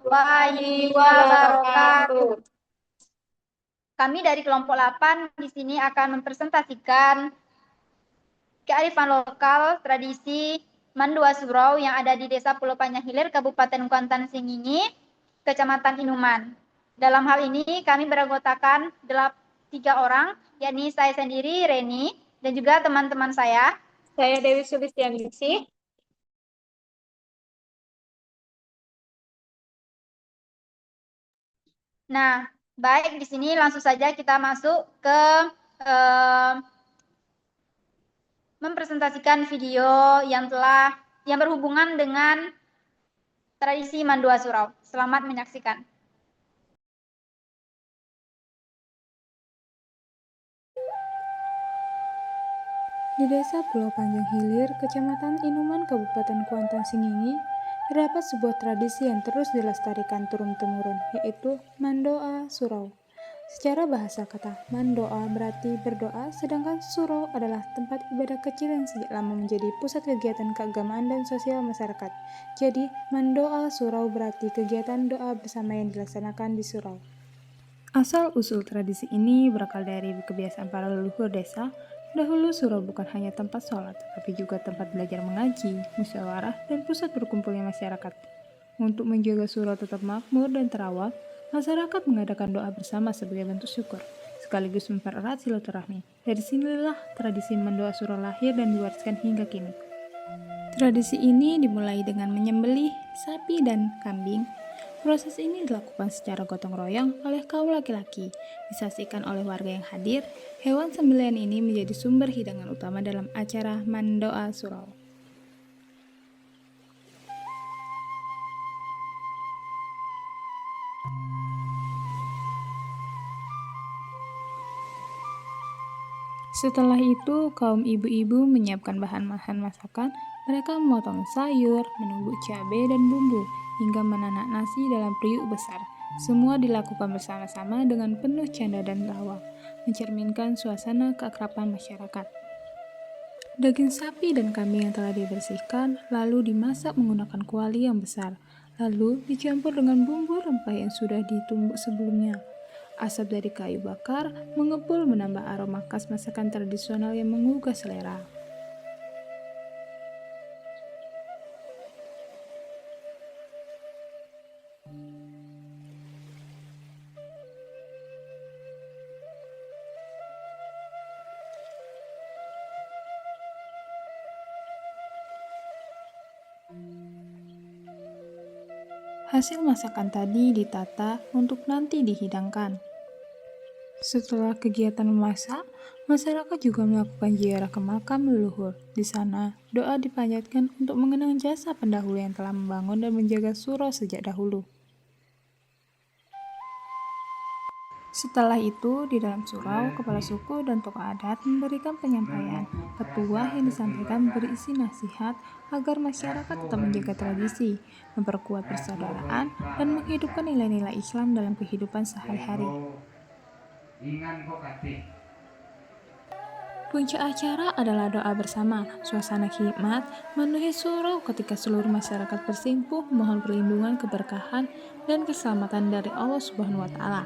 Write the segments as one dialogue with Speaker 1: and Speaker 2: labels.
Speaker 1: warahmatullahi wabarakatuh. Kami dari kelompok 8 di sini akan mempresentasikan kearifan lokal tradisi Mandua Surau yang ada di Desa Pulau Panjang Hilir, Kabupaten Kuantan Sengingi, Kecamatan Inuman. Dalam hal ini kami beranggotakan 3 orang, yakni saya sendiri, Reni, dan juga teman-teman saya. Saya Dewi Sulistianingsih. Nah, baik, di sini langsung saja kita masuk ke mempresentasikan video yang berhubungan dengan tradisi Mandua Surau. Selamat menyaksikan.
Speaker 2: Di Desa Pulau Panjang Hilir, Kecamatan Inuman, Kabupaten Kuantan Sengingi, terdapat sebuah tradisi yang terus dilestarikan turun-temurun, yaitu Mandoa Surau. Secara bahasa kata, Mandoa berarti berdoa, sedangkan Surau adalah tempat ibadah kecil yang sejak lama menjadi pusat kegiatan keagamaan dan sosial masyarakat. Jadi, Mandoa Surau berarti kegiatan doa bersama yang dilaksanakan di surau. Asal-usul tradisi ini berakal dari kebiasaan para leluhur desa. Dahulu surau bukan hanya tempat sholat, tapi juga tempat belajar mengaji, musyawarah, dan pusat berkumpulnya masyarakat. Untuk menjaga surau tetap makmur dan terawat, masyarakat mengadakan doa bersama sebagai bentuk syukur, sekaligus mempererat silaturahmi. Dari sinilah tradisi mendoa surau lahir dan diwariskan hingga kini. Tradisi ini dimulai dengan menyembelih sapi dan kambing. Proses ini dilakukan secara gotong royong oleh kaum laki-laki. Disaksikan oleh warga yang hadir, hewan sembelihan ini menjadi sumber hidangan utama dalam acara Mandoa Surau. Setelah itu, kaum ibu-ibu menyiapkan bahan-bahan masakan. Mereka memotong sayur, menumbuk cabai dan bumbu, hingga menanak nasi dalam periuk besar. Semua dilakukan bersama-sama dengan penuh canda dan tawa, mencerminkan suasana keakraban masyarakat. Daging sapi dan kambing yang telah dibersihkan, lalu dimasak menggunakan kuali yang besar, lalu dicampur dengan bumbu rempah yang sudah ditumbuk sebelumnya. Asap dari kayu bakar mengepul menambah aroma khas masakan tradisional yang menggugah selera. Hasil masakan tadi ditata untuk nanti dihidangkan. Setelah kegiatan memasak, masyarakat juga melakukan ziarah ke makam leluhur. Di sana, doa dipanjatkan untuk mengenang jasa pendahulu yang telah membangun dan menjaga surau sejak dahulu. Setelah itu, di dalam surau, kepala suku dan tokoh adat memberikan penyampaian. Petua yang disampaikan berisi nasihat agar masyarakat tetap menjaga tradisi, memperkuat persaudaraan, dan menghidupkan nilai-nilai Islam dalam kehidupan sehari-hari. Puncak acara adalah doa bersama. Suasana hikmat memenuhi surau ketika seluruh masyarakat bersimpuh mohon perlindungan, keberkahan, dan keselamatan dari Allah Subhanahu wa Ta'ala.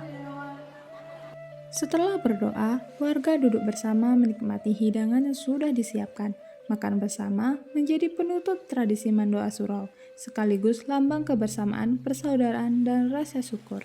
Speaker 2: Setelah berdoa, warga duduk bersama menikmati hidangan yang sudah disiapkan. Makan bersama menjadi penutup tradisi Mandoa Surau, sekaligus lambang kebersamaan, persaudaraan, dan rasa syukur.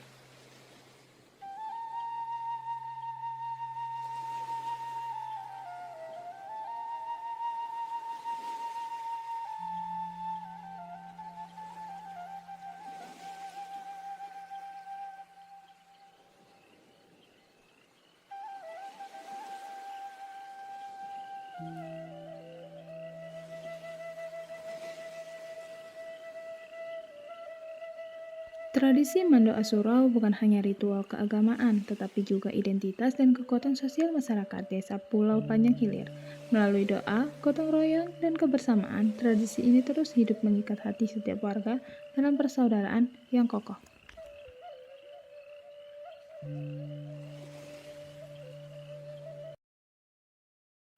Speaker 2: Tradisi Mandoa Surau bukan hanya ritual keagamaan, tetapi juga identitas dan kekuatan sosial masyarakat Desa Pulau Panjang Hilir. Melalui doa, gotong royong, dan kebersamaan, tradisi ini terus hidup mengikat hati setiap warga dalam persaudaraan yang kokoh.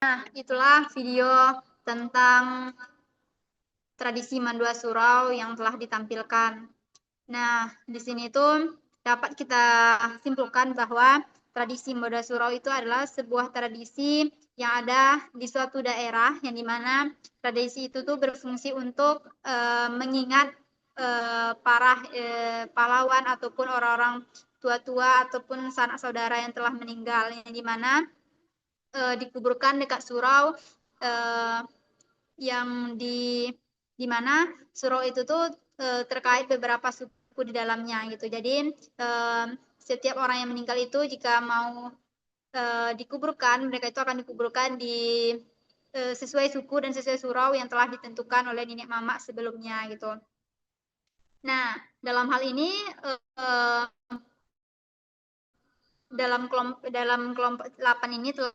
Speaker 1: Nah, itulah video tentang tradisi Mandua Surau yang telah ditampilkan. Nah, di sini tuh dapat kita simpulkan bahwa tradisi Moda Surau itu adalah sebuah tradisi yang ada di suatu daerah yang dimana tradisi itu tuh berfungsi untuk mengingat para pahlawan ataupun orang-orang tua-tua ataupun sanak saudara yang telah meninggal yang dimana dikuburkan dekat surau yang di mana surau itu tuh terkait beberapa suku di dalamnya gitu. Jadi setiap orang yang meninggal itu jika mau dikuburkan, mereka itu akan dikuburkan di sesuai suku dan sesuai surau yang telah ditentukan oleh nenek mama sebelumnya gitu. Nah, dalam hal ini dalam kelompok 8 ini telah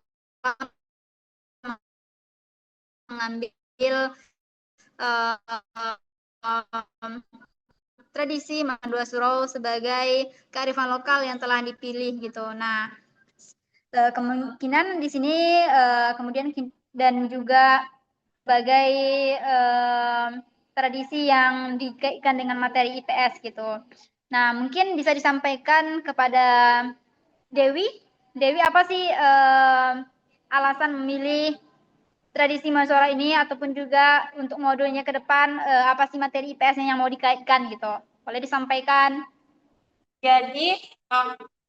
Speaker 1: mengambil tradisi Mandua Surau sebagai kearifan lokal yang telah dipilih gitu. Nah, kemungkinan di sini kemudian dan juga sebagai tradisi yang dikaitkan dengan materi IPS gitu. Nah, mungkin bisa disampaikan kepada Dewi. Dewi, apa sih alasan memilih tradisi Masyora ini ataupun juga untuk modulnya ke depan apa sih materi IPS-nya yang mau dikaitkan gitu? Boleh disampaikan?
Speaker 3: Jadi,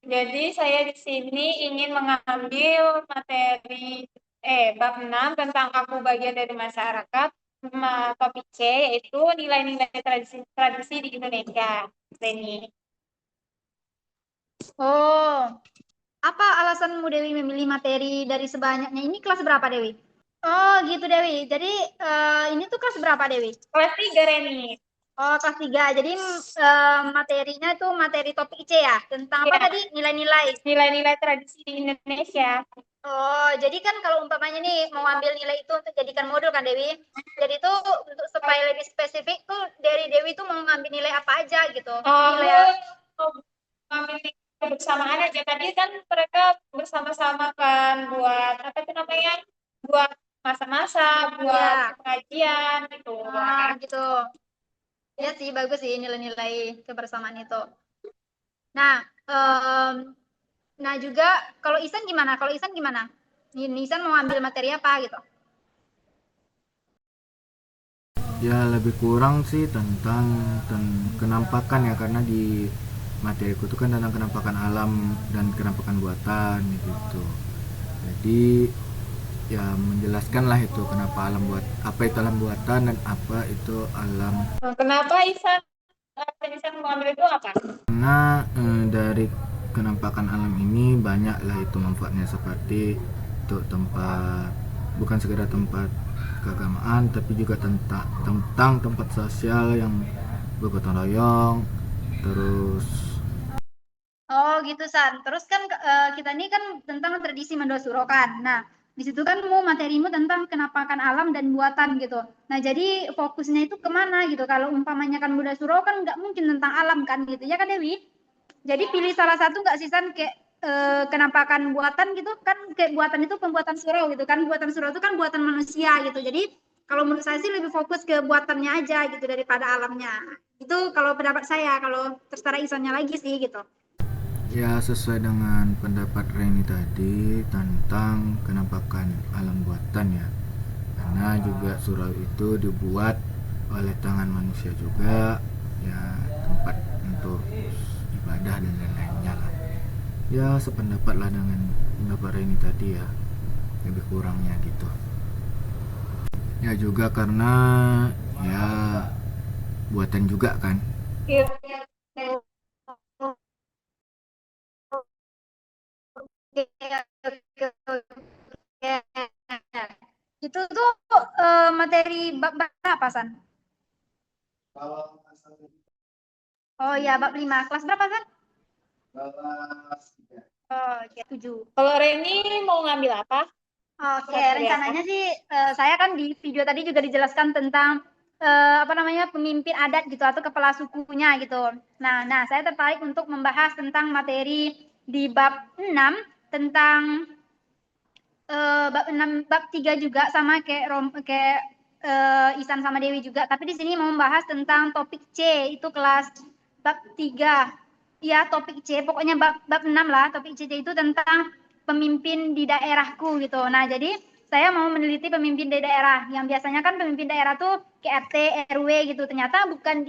Speaker 3: jadi saya di sini ingin mengambil materi bab 6 tentang aku bagian dari masyarakat. Topik C yaitu nilai-nilai tradisi di Indonesia. Ini.
Speaker 1: Oh, apa alasanmu Dewi memilih materi dari sebanyaknya ini? Kelas berapa Dewi? Oh gitu Dewi. Jadi ini tuh kelas berapa Dewi?
Speaker 3: Kelas 3 Reni.
Speaker 1: Oh kelas 3. Jadi materinya tuh materi topik C ya? Tentang apa
Speaker 3: Ya,
Speaker 1: tadi? Nilai-nilai.
Speaker 3: nilai-nilai tradisi di Indonesia.
Speaker 1: Oh, jadi kan kalau umpamanya nih mau ambil nilai itu untuk jadikan modul kan Dewi? Jadi tuh untuk supaya lebih spesifik tuh dari Dewi tuh mau ngambil nilai apa aja gitu? Nilai
Speaker 3: Ngambil bersamaan aja. Tadi kan mereka bersama-sama kan buat apa itu namanya? Buat masa-masa, buat
Speaker 1: ya.
Speaker 3: pengajian gitu.
Speaker 1: Ah, gitu. Ya sih bagus sih nilai-nilai kebersamaan itu. Nah, nah juga kalau Isan gimana? Kalau Isan gimana? Isan mau ambil materi apa gitu?
Speaker 4: Ya lebih kurang sih tentang kenampakan ya, karena di materiku itu kan tentang kenampakan alam dan kenampakan buatan gitu. Jadi ya menjelaskan lah itu kenapa alam buat, apa itu alam buatan dan apa itu alam.
Speaker 3: Kenapa Isan mengambil itu apa?
Speaker 4: Karena dari kenampakan alam ini banyak lah itu manfaatnya, seperti untuk tempat, bukan sekedar tempat keagamaan tapi juga tentang tempat sosial yang bergotong royong. Terus
Speaker 1: Oh gitu San. Terus kan kita ini kan tentang tradisi Mandua Suro kan. Nah di situ kan mau materimu tentang kenampakan alam dan buatan gitu. Nah jadi fokusnya itu kemana gitu? Kalau umpamanya kan Mandua Suro kan nggak mungkin tentang alam kan gitu ya kan Dewi? Jadi pilih salah satu nggak sih San kayak kenampakan buatan gitu kan, kayak buatan itu pembuatan surau gitu kan, buatan surau itu kan buatan manusia gitu. Jadi kalau menurut saya sih lebih fokus ke buatannya aja gitu daripada alamnya. Itu kalau pendapat saya, kalau terserah Isannya lagi sih gitu.
Speaker 4: ya sesuai dengan pendapat Reni tadi tentang kenampakan alam buatan ya, karena juga surau itu dibuat oleh tangan manusia juga ya, tempat untuk ibadah dan lain-lainnya lah. Ya sependapat lah dengan pendapat Reni tadi ya, lebih kurangnya gitu. Ya juga karena ya buatan juga kan.
Speaker 3: Iya.
Speaker 1: Itu tuh materi bab berapa San? Oh ya bab 5. Kelas berapa San? Oh, oke, 7.
Speaker 3: Kalau Reni mau ngambil apa?
Speaker 1: Oke, rencananya sih saya kan di video tadi juga dijelaskan tentang apa namanya pemimpin adat gitu atau kepala sukunya gitu. Nah, saya tertarik untuk membahas tentang materi di bab 6 tentang bab 6 bab 3 juga sama kayak Isan sama Dewi juga, tapi di sini mau membahas tentang topik C itu kelas bab 3. Ya, topik C, pokoknya bab 6 lah. Topik C itu tentang pemimpin di daerahku gitu. Nah, jadi saya mau meneliti pemimpin di daerah. Yang biasanya kan pemimpin daerah tuh ke RT, RW gitu. Ternyata bukan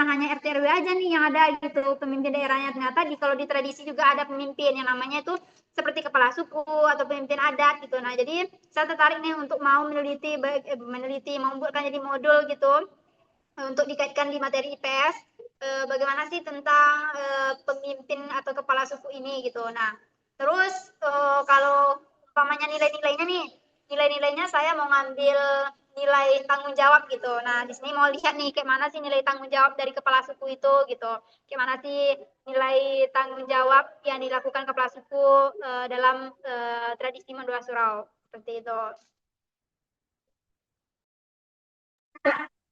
Speaker 1: hanya RT, RW aja nih yang ada gitu pemimpin daerahnya. Ternyata kalau di tradisi juga ada pemimpin yang namanya itu seperti kepala suku atau pemimpin adat gitu. Nah, jadi saya tertarik nih untuk mau meneliti membuatkan jadi modul gitu untuk dikaitkan di materi IPS. Bagaimana sih tentang pemimpin atau kepala suku ini gitu. Nah, terus kalau umpamanya nilai-nilainya nih, nilai-nilainya saya mau ngambil nilai tanggung jawab gitu. Nah, di sini mau lihat nih kayak mana sih nilai tanggung jawab dari kepala suku itu gitu. Kayak mana sih nilai tanggung jawab yang dilakukan kepala suku dalam tradisi Mandua Surau seperti itu.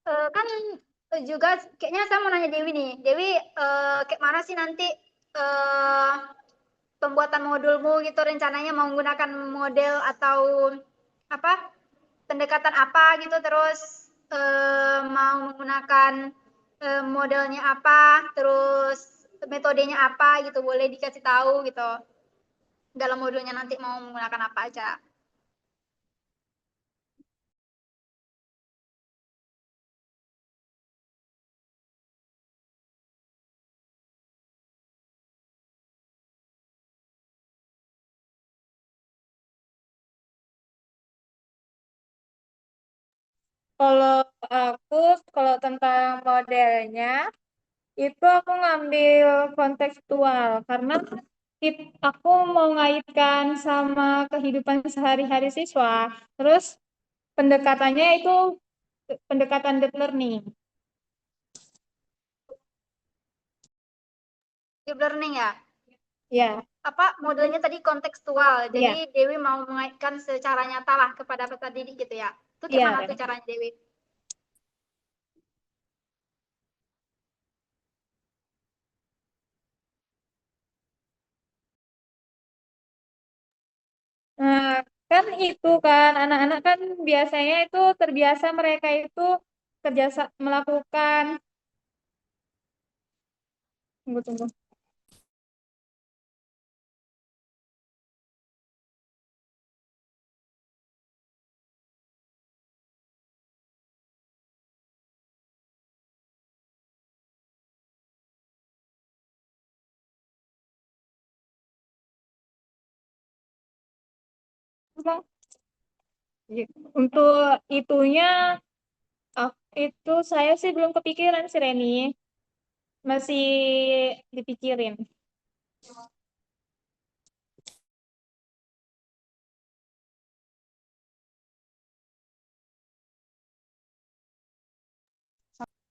Speaker 1: Kan juga kayaknya saya mau nanya Dewi nih. Dewi, kayak mana sih nanti pembuatan modulmu gitu rencananya mau menggunakan model atau apa pendekatan apa gitu terus mau menggunakan modelnya apa terus metodenya apa gitu boleh dikasih tahu gitu dalam modulnya nanti mau menggunakan apa aja.
Speaker 3: Kalau kalau tentang modelnya, itu aku ngambil kontekstual karena aku mau ngaitkan sama kehidupan sehari-hari siswa. Terus pendekatannya itu pendekatan deep learning.
Speaker 1: Deep learning ya?
Speaker 3: Ya,
Speaker 1: Apa modelnya tadi kontekstual. Jadi
Speaker 3: ya,
Speaker 1: Dewi mau mengaitkan secara nyata lah kepada peserta didik gitu ya. Itu kayak
Speaker 3: ya.
Speaker 1: mana tuh caranya Dewi?
Speaker 3: Nah, kan itu kan anak-anak kan biasanya itu terbiasa mereka itu terbiasa melakukan tunggu tunggu. Apa? Untuk itunya itu saya sih belum kepikiran sih Reni. Masih dipikirin.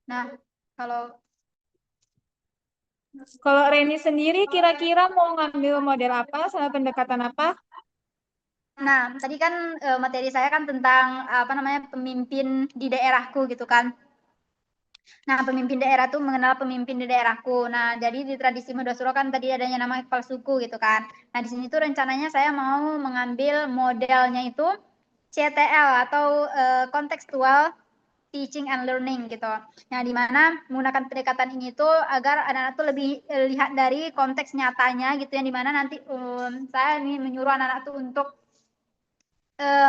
Speaker 1: Nah, kalau
Speaker 3: Kalau Reni sendiri kira-kira mau ngambil model apa sama pendekatan apa?
Speaker 1: nah, tadi kan materi saya kan tentang apa namanya pemimpin di daerahku gitu kan. Nah, pemimpin daerah tuh mengenal pemimpin di daerahku. Nah, jadi di tradisi Madura kan tadi adanya nama kepala suku gitu kan. Nah, di sini tuh rencananya saya mau mengambil modelnya itu CTL atau kontekstual teaching and learning gitu. Nah, di mana menggunakan pendekatan ini tuh agar anak-anak tuh lebih lihat dari konteks nyatanya gitu yang di mana nanti saya nih menyuruh anak-anak tuh untuk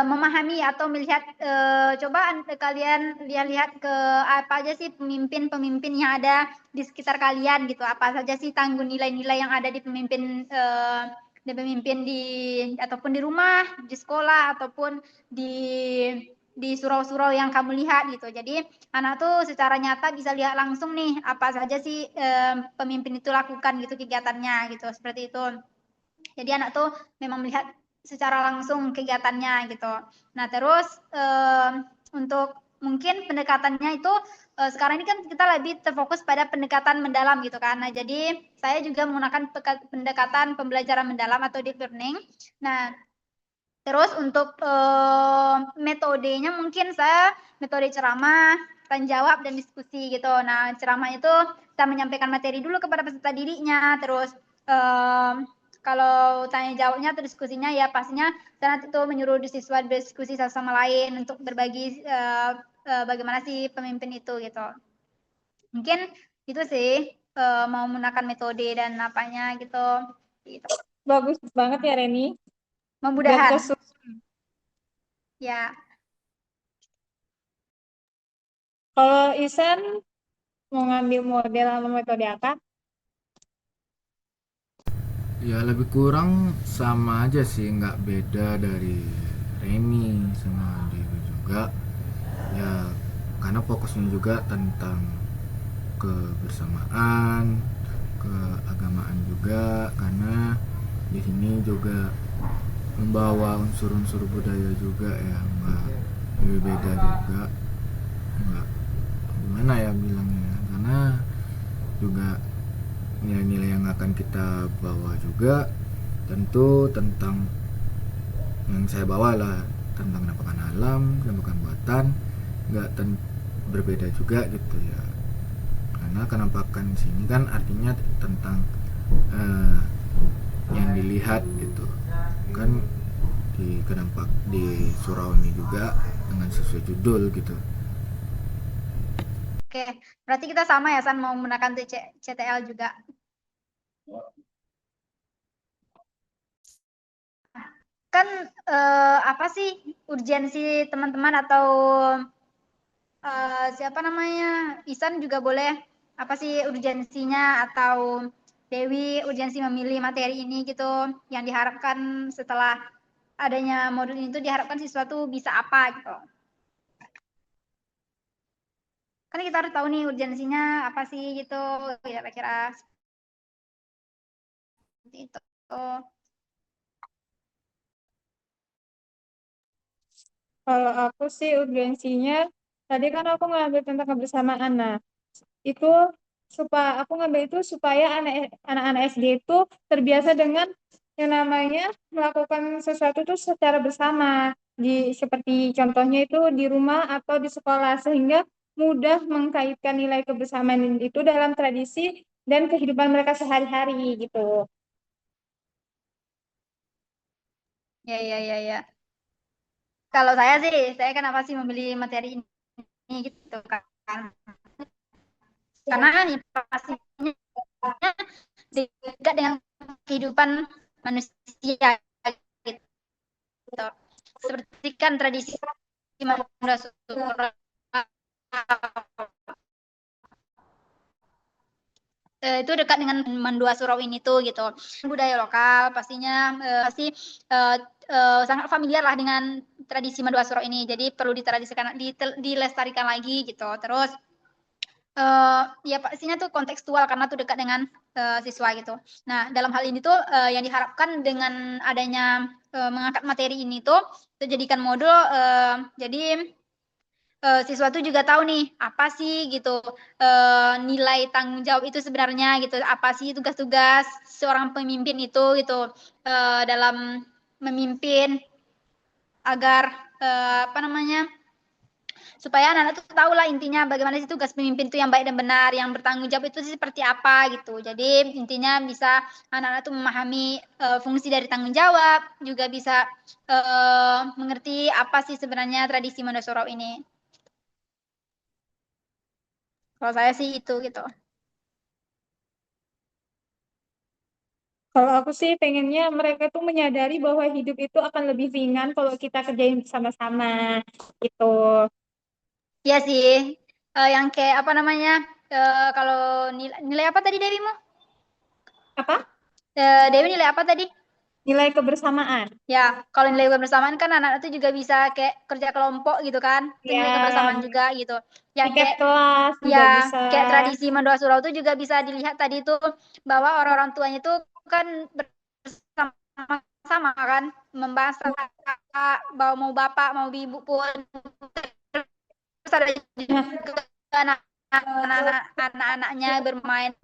Speaker 1: memahami atau melihat coba kalian lihat-lihat ke apa aja sih pemimpin-pemimpin yang ada di sekitar kalian gitu. Apa saja sih tanggung nilai-nilai yang ada di pemimpin di ataupun di rumah, di sekolah ataupun di surau-surau yang kamu lihat gitu. Jadi anak tuh secara nyata bisa lihat langsung nih apa saja sih pemimpin itu lakukan gitu kegiatannya gitu seperti itu. Jadi anak tuh memang melihat secara langsung kegiatannya gitu. Nah terus untuk mungkin pendekatannya itu sekarang ini kan kita lebih terfokus pada pendekatan mendalam gitu kan. Nah jadi saya juga menggunakan pendekatan pembelajaran mendalam atau deep learning. Nah terus untuk metodenya mungkin saya metode ceramah, tanya jawab dan diskusi gitu. Nah ceramah itu kita menyampaikan materi dulu kepada peserta didiknya, terus kalau tanya jawabnya atau diskusinya ya pastinya saya nanti tuh menyuruh siswa diskusi satu sama lain untuk berbagi bagaimana sih pemimpin itu gitu. Mungkin itu sih mau menggunakan metode dan apanya gitu. Gitu.
Speaker 3: Bagus banget ya Reni. Dan
Speaker 1: Memudahan. Ya.
Speaker 3: Kalau Isan mau ngambil model sama metode apa?
Speaker 4: Ya lebih kurang sama aja sih, nggak beda dari Reni sama Dewi juga ya, karena fokusnya juga tentang kebersamaan, keagamaan juga, karena di sini juga membawa unsur-unsur budaya juga ya, nggak lebih beda juga, nggak gimana ya bilangnya, karena juga nilai-nilai yang akan kita bawa juga tentu tentang yang saya bawa lah, tentang penampakan alam, penampakan buatan, nggak berbeda juga gitu ya, karena kenampakan sini kan artinya tentang eh, yang dilihat gitu kan, di surau ini juga dengan sesuai judul gitu.
Speaker 1: Oke, berarti kita sama ya San mau menggunakan CTL juga. Kan apa sih urgensi teman-teman atau siapa namanya Isan juga boleh apa sih urgensinya, atau Dewi urgensi memilih materi ini gitu, yang diharapkan setelah adanya modul ini tuh diharapkan siswa tuh bisa apa gitu. Kan kita harus tahu nih urgensinya apa sih gitu, kira-kira seperti itu.
Speaker 3: Kalau aku sih urgensinya, tadi kan aku ngambil tentang kebersamaan. Nah, itu supaya aku ngambil itu supaya anak-anak SD itu terbiasa dengan yang namanya melakukan sesuatu itu secara bersama. Seperti contohnya itu di rumah atau di sekolah, sehingga mudah mengkaitkan nilai kebersamaan itu dalam tradisi dan kehidupan mereka sehari-hari gitu.
Speaker 1: Ya, ya, ya, ya. Kalau saya sih, saya kenapa sih memilih materi ini gitu kan? Karena ini pastinya dekat dengan kehidupan manusia gitu. Seperti kan tradisi Mandura Surau itu dekat dengan Mandua Surau ini tuh gitu. Budaya lokal pastinya pasti uh, sangat familiar lah dengan tradisi Mandua Surau ini. Jadi perlu dilestarikan lagi gitu. Terus ya pastinya tuh kontekstual karena tuh dekat dengan siswa gitu. Nah, dalam hal ini tuh yang diharapkan dengan adanya mengangkat materi ini tuh dijadikan modul, jadi siswa tuh juga tahu nih apa sih gitu nilai tanggung jawab itu sebenarnya gitu, apa sih tugas-tugas seorang pemimpin itu gitu dalam memimpin agar apa namanya, supaya anak-anak tuh tahu lah intinya bagaimana sih tugas pemimpin itu yang baik dan benar, yang bertanggung jawab itu seperti apa gitu. Jadi intinya bisa anak-anak tuh memahami fungsi dari tanggung jawab, juga bisa mengerti apa sih sebenarnya tradisi Mandasورau ini. Kalau saya sih itu gitu.
Speaker 3: Kalau aku sih pengennya mereka tuh menyadari bahwa hidup itu akan lebih ringan kalau kita kerjain bersama-sama gitu.
Speaker 1: Iya sih. Yang kayak apa namanya? Kalau nilai apa tadi Dewimu?
Speaker 3: Apa?
Speaker 1: Dewi nilai apa tadi?
Speaker 3: Nilai kebersamaan.
Speaker 1: Ya, kalau nilai kebersamaan kan anak-anak itu juga bisa kayak kerja kelompok gitu kan. Itu nilai kebersamaan
Speaker 3: Ya,
Speaker 1: juga gitu. Yang
Speaker 3: tiket
Speaker 1: kayak
Speaker 3: kelas
Speaker 1: ya
Speaker 3: juga bisa.
Speaker 1: kayak tradisi Mandua Surau itu juga bisa dilihat tadi itu bahwa orang-orang tuanya itu kan bersama-sama kan membahas bawa mau bapak mau ibu pun, terus ada juga anak-anaknya bermain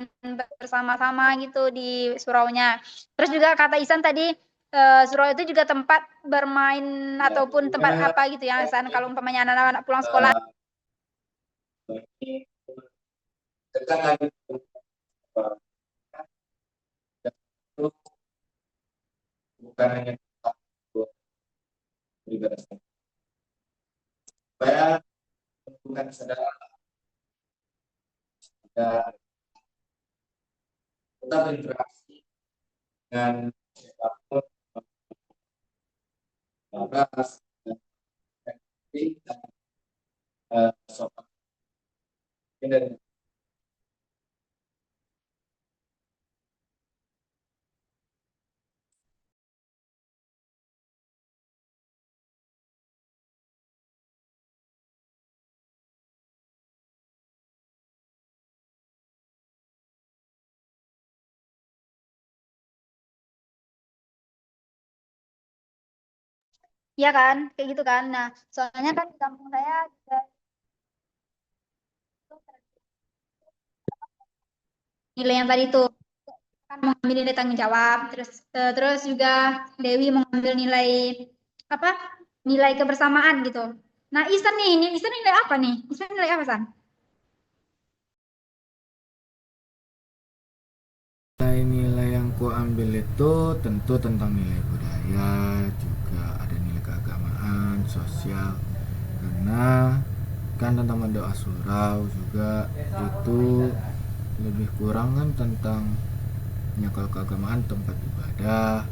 Speaker 1: bersama-sama gitu di suraunya. Terus juga kata Isan tadi surau itu juga tempat bermain ataupun tempat apa gitu ya Isan, kalau umpamanya anak-anak pulang sekolah.
Speaker 4: Bukan hanya pribadi, supaya bukan sadar tetap berinteraksi dengan siapapun, waras, dan baik, dan sopan. Ini dari
Speaker 1: Iya kan, kayak gitu kan. Nah, soalnya kan di kampung saya juga nilai yang tadi itu kan mengambil nilai tanggung jawab, terus juga Dewi mengambil nilai apa? Nilai kebersamaan gitu. Nah, Isan nih, ini Isan nilai apa nih? Isan nilai apa, San?
Speaker 4: nilai-nilai yang ku ambil itu tentu tentang nilai budaya, juga ada nilai keagamaan, sosial. Karena kan tentang mendoa surau juga itu lebih kurang kan tentang nyakal keagamaan, tempat ibadah.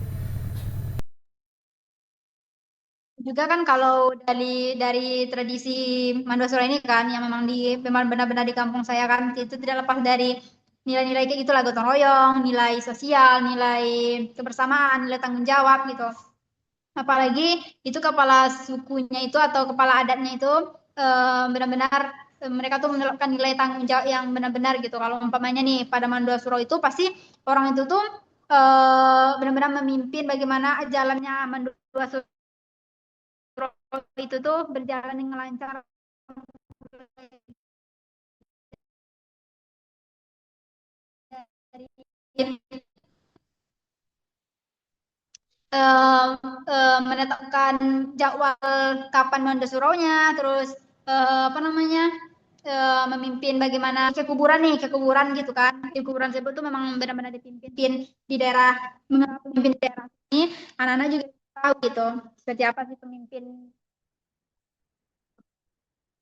Speaker 1: Juga kan kalau dari tradisi Mandosura ini kan yang memang benar-benar di kampung saya kan itu tidak lepas dari nilai-nilai kayak gitulah gotong royong, nilai sosial, nilai kebersamaan, nilai tanggung jawab gitu. Apalagi itu kepala sukunya itu atau kepala adatnya itu benar-benar mereka tuh menerapkan nilai tanggung jawab yang benar-benar gitu. Kalau umpamanya nih pada Mandua Suro itu pasti orang itu tuh benar-benar memimpin bagaimana jalannya Mandua Suro itu tuh berjalan dengan lancar. eh, menetapkan jadwal kapan Mandasuronya, terus apa namanya memimpin bagaimana ke kuburan nih, ke kuburan gitu kan. Di kuburan tersebut tuh memang benar-benar dipimpin di daerah, mengenal pemimpin di daerah ini. Anak-anak juga tahu gitu, seperti apa sih pemimpin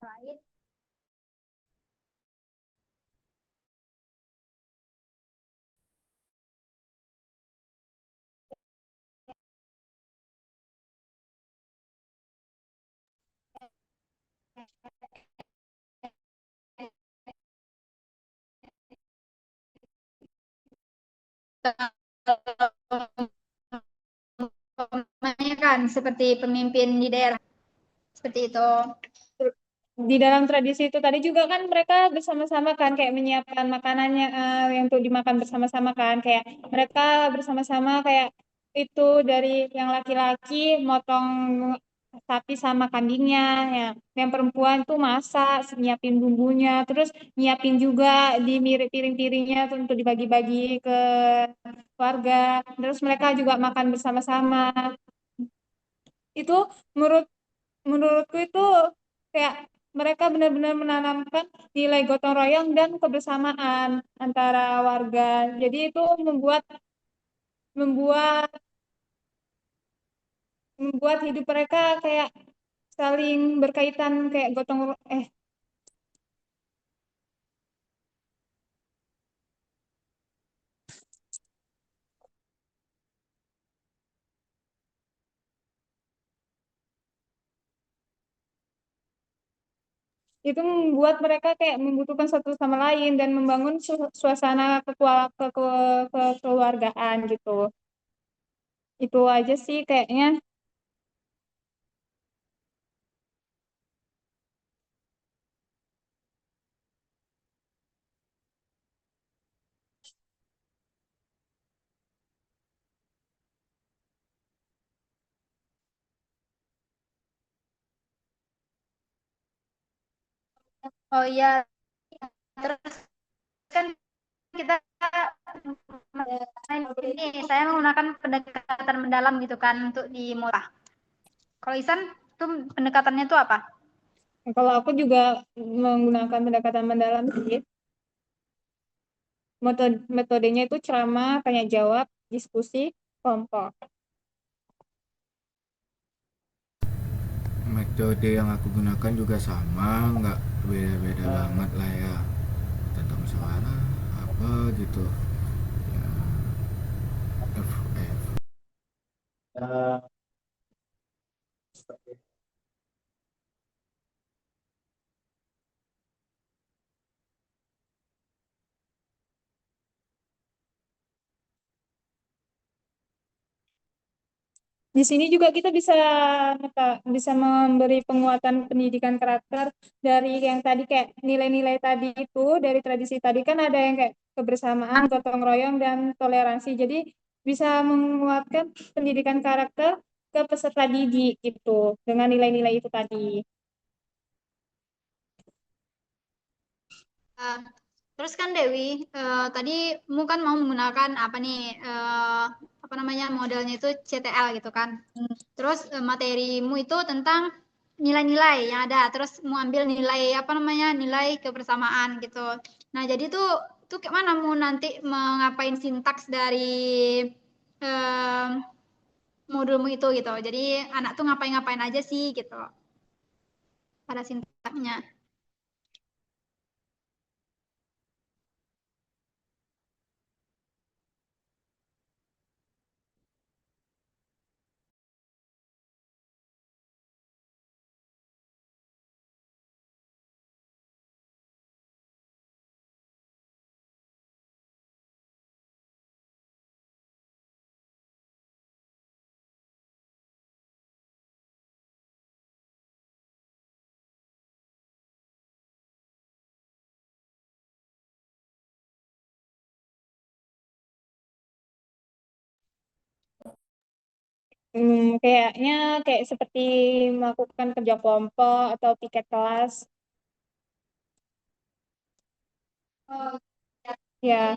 Speaker 1: lain. Kan seperti pemimpin di daerah seperti itu.
Speaker 3: Di dalam tradisi itu tadi juga kan mereka bersama-sama kan kayak menyiapkan makanannya yang untuk dimakan bersama-sama kan kayak mereka bersama-sama kayak itu dari yang laki-laki motong sapi sama kambingnya ya yang perempuan tuh masak nyiapin bumbunya terus nyiapin juga di mirip piring-piringnya tuh untuk dibagi-bagi ke warga terus mereka juga makan bersama-sama itu menurut menurutku itu kayak mereka benar-benar menanamkan nilai gotong royong dan kebersamaan antara warga. Jadi itu membuat membuat membuat hidup mereka kayak saling berkaitan kayak itu membuat mereka kayak membutuhkan satu sama lain dan membangun suasana kekeluargaan gitu. Itu aja sih kayaknya.
Speaker 1: Oh iya, terus kan kita ini saya menggunakan pendekatan mendalam gitu kan untuk di Mola. Kalau Isan tuh pendekatannya tuh apa?
Speaker 3: Kalau aku juga menggunakan pendekatan mendalam sih. Metodenya itu ceramah, tanya jawab, diskusi, kelompok.
Speaker 4: Metode yang aku gunakan juga sama, nggak beda-beda banget lah ya, tentang musyawarah apa gitu ya.
Speaker 3: Di sini juga kita bisa bisa memberi penguatan pendidikan karakter dari yang tadi kayak nilai-nilai tadi itu dari tradisi tadi kan ada yang kayak kebersamaan, gotong royong dan toleransi. Jadi bisa menguatkan pendidikan karakter ke peserta didik gitu dengan nilai-nilai itu tadi.
Speaker 1: Uh, terus kan Dewi, tadi mu kan mau menggunakan apa nih, apa namanya modelnya itu CTL gitu kan. Terus materimu itu tentang nilai-nilai yang ada. Terus mau ambil nilai apa namanya nilai kebersamaan gitu. Nah jadi tuh kayak mana mau nanti mengapain sintaks dari eh, modulmu itu gitu. Jadi anak tuh ngapain-ngapain aja sih gitu pada sintaksnya.
Speaker 3: Kayaknya kayak seperti melakukan kerja kelompok atau piket kelas. Ya,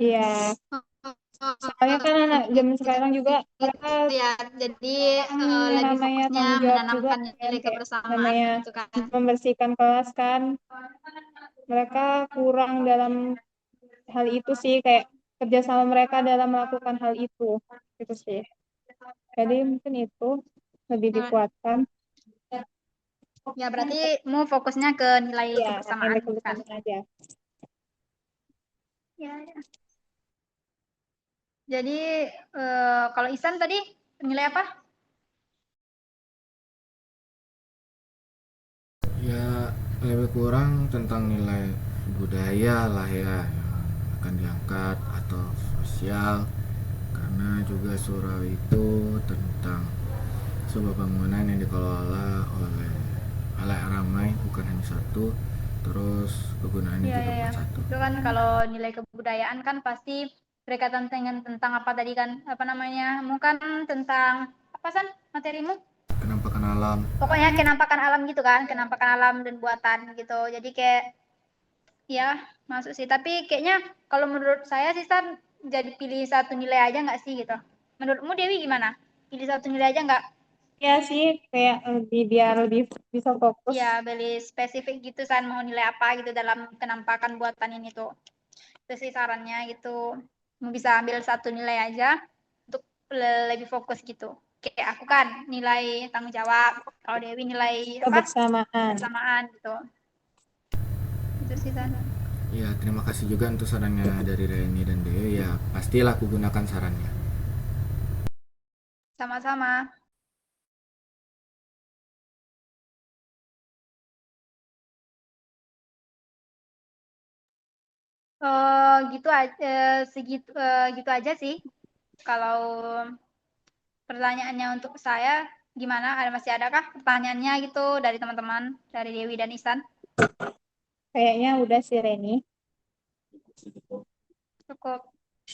Speaker 3: iya. Soalnya kan anak zaman sekarang juga mereka
Speaker 1: Ya, jadi
Speaker 3: yang
Speaker 1: lebih
Speaker 3: namanya
Speaker 1: fokusnya
Speaker 3: tanggung jawab juga
Speaker 1: menanamkan
Speaker 3: kan
Speaker 1: nilai
Speaker 3: kayak
Speaker 1: kebersamaan
Speaker 3: namanya
Speaker 1: gitu kan.
Speaker 3: membersihkan kelas kan. Mereka kurang dalam hal itu sih kayak kerjasama mereka dalam melakukan hal itu gitu sih. Jadi mungkin itu lebih dikuatkan.
Speaker 1: Ya, berarti mau fokusnya ke nilai
Speaker 3: Ya,
Speaker 1: kebersamaan
Speaker 3: nilai
Speaker 1: gitu kan.
Speaker 3: kebersamaan aja.
Speaker 1: Ya, ya. Jadi kalau Isan tadi nilai apa?
Speaker 4: Ya lebih kurang tentang nilai budaya lah ya yang akan diangkat atau sosial, karena juga surau itu tentang sebuah bangunan yang dikelola oleh halayak ramai, bukan hanya satu, terus kegunaannya
Speaker 1: Iya,
Speaker 4: juga
Speaker 1: iya,
Speaker 4: bukan
Speaker 1: iya.
Speaker 4: satu.
Speaker 1: Itu kan kalau nilai kebudayaan kan pasti berkaitan dengan tentang apa tadi kan, apa namanya, mungkin tentang apa San materimu?
Speaker 4: Kenampakan alam.
Speaker 1: Pokoknya kenampakan alam gitu kan, kenampakan alam dan buatan gitu. Jadi kayak ya masuk sih. Tapi kayaknya kalau menurut saya sih San jadi pilih satu nilai aja nggak sih gitu. Menurutmu Dewi gimana? Pilih satu nilai aja nggak?
Speaker 3: Ya sih kayak lebih biar lebih bisa fokus.
Speaker 1: Ya beli spesifik gitu San mau nilai apa gitu dalam kenampakan buatan ini tuh. Itu sih sarannya gitu. Mau bisa ambil satu nilai aja untuk lebih fokus gitu. Kayak aku kan nilai tanggung jawab, kalau Dewi nilai apa?
Speaker 3: Kebersamaan.
Speaker 1: Kebersamaan gitu. Itu sih San.
Speaker 4: Ya terima kasih juga untuk sarannya dari Reni dan Deo. Ya pastilah aku gunakan sarannya.
Speaker 1: Sama-sama. Gitu aja segitu gitu aja sih. Kalau pertanyaannya untuk saya gimana? Ada masih adakah pertanyaannya gitu dari teman-teman dari Dewi dan Isan?
Speaker 3: Kayaknya udah sih Reni.
Speaker 1: Cukup.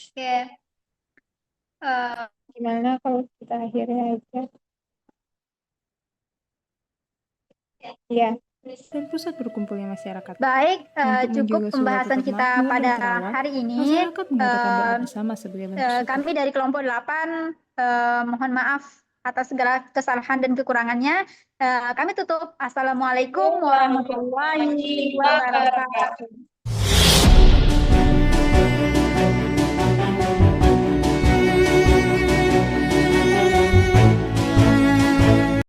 Speaker 1: Oke. Eh,
Speaker 3: Gimana kalau kita akhirnya aja? Iya.
Speaker 2: Dan pusat berkumpulnya masyarakat.
Speaker 1: Baik,
Speaker 2: Untuk
Speaker 1: cukup
Speaker 2: menjaga surau
Speaker 1: pembahasan
Speaker 2: tetap
Speaker 1: kita
Speaker 2: makmur dan
Speaker 1: pada
Speaker 2: terawat,
Speaker 1: hari ini.
Speaker 2: masyarakat mengadakan doa bersama sebagai bentuk syukur.
Speaker 1: Kami dari kelompok 8 mohon maaf atas segala kesalahan dan kekurangannya. Kami tutup. Assalamualaikum warahmatullahi wabarakatuh.